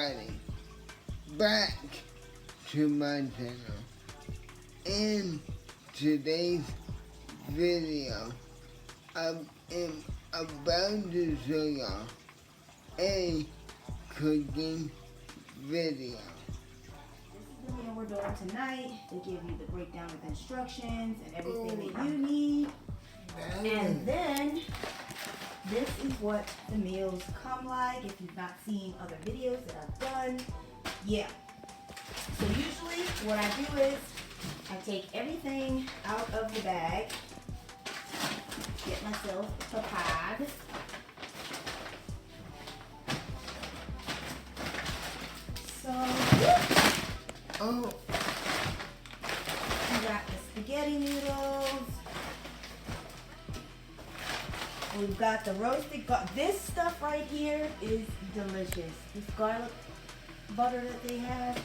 everybody back to my channel. In today's video, I am about to show y'all a cooking video. This is the meal we're doing tonight. They give you the breakdown of instructions and everything that you need. And then this is what the meals come like. If you've not seen other videos that I've done, yeah. So usually what I do is I take everything out of the bag, get myself a pad. So, we got the spaghetti noodles. We've got the roasted this stuff right here is delicious. This garlic butter that they have.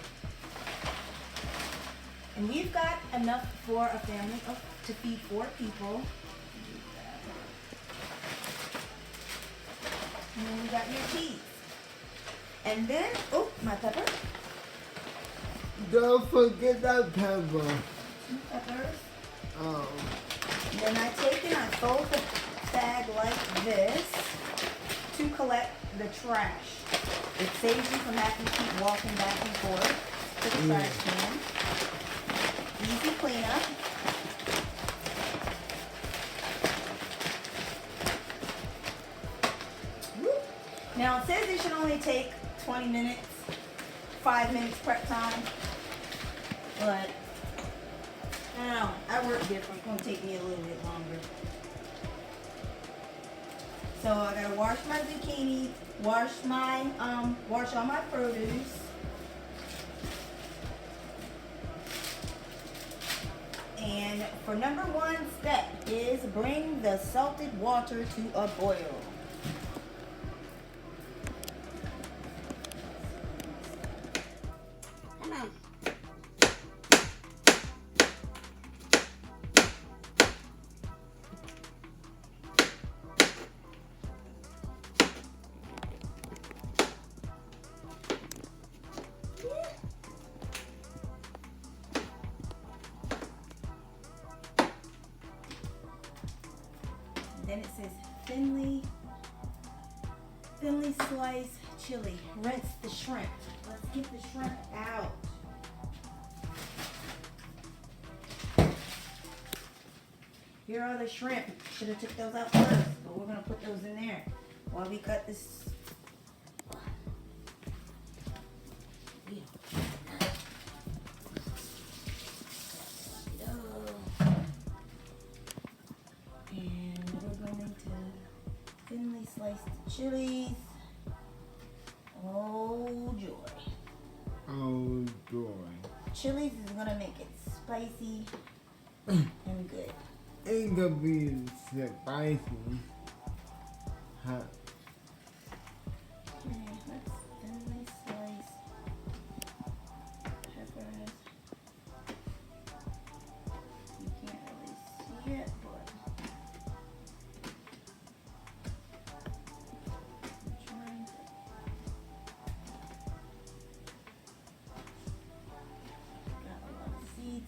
And we've got enough for a family to feed 4 people. And then we got your cheese. And then, my pepper. Don't forget that pepper. 2 peppers. Oh. And then I take and I fold the bag like this to collect the trash. It saves you from having to keep walking back and forth to the trash can. Easy cleanup. Now it says it should only take 20 minutes, 5 minutes prep time, but I don't know, I work different. It's gonna take me a little bit longer. So I gotta wash my zucchini, wash all my produce. And for number 1 step is bring the salted water to a boil. Come on. Then it says thinly sliced chili. Rinse the shrimp. Let's get the shrimp out. Here are the shrimp. Should have took those out first, but we're gonna put those in there while we cut this. Thinly sliced chilies. Oh joy. Oh joy. Chilies is gonna make it spicy and good. It could be spicy. Hot. Okay, let's thinly slice peppers. You can't really see it, but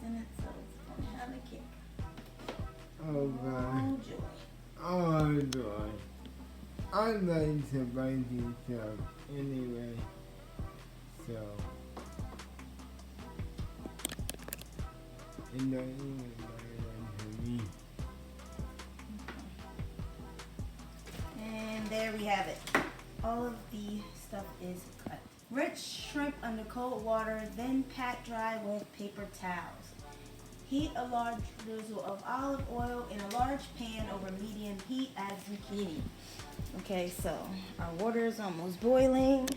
in it, so it's gonna have a kick. Oh god. Oh joy. Oh joy. I like spicy stuff anyway. So it doesn't even matter to me. And there we have it. All of the stuff is cut. Rinse shrimp under cold water, then pat dry with paper towels. Heat a large drizzle of olive oil in a large pan over medium heat. Add zucchini. Okay, so our water is almost boiling.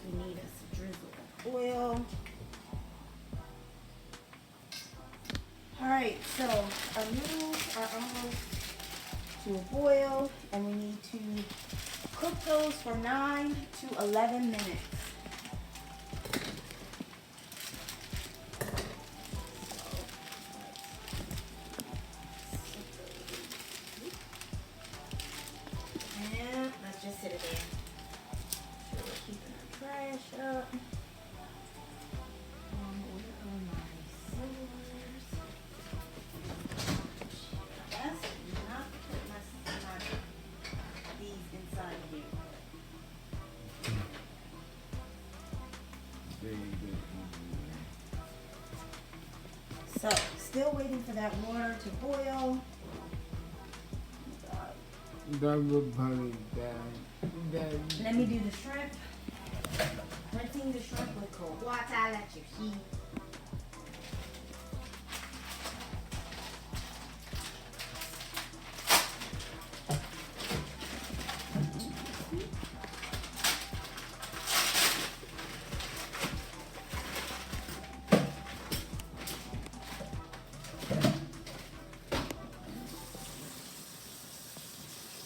We need a drizzle of oil. Alright, so our noodles are almost to a boil, and we need to cook those for 9 to 11 minutes. And let's just sit it up. Where are my scissors? That's not to put my these inside here. Very good. So, still waiting for that water to boil. Double probably that. Let me do the shrimp. Rinsing the shrimp with cold water. Let your heat.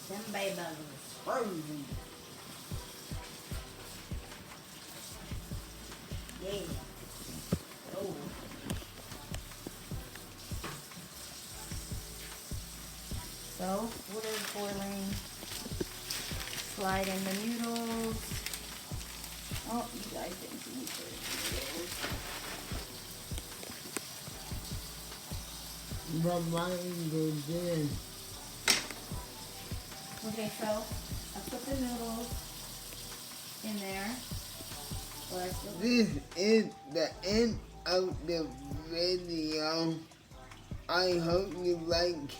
Them baby is frozen. Yeah. Oh. So, water is boiling. Slide in the noodles. Oh, you guys didn't see me put the noodles. But mine goes in. Okay, so I put the noodles in there. This is the end of the video. I hope you like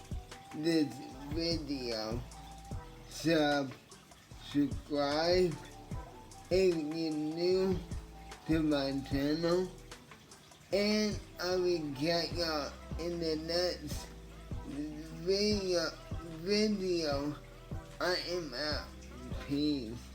this video. Subscribe if you're new to my channel. And I will catch y'all in the next video. I am out. Peace.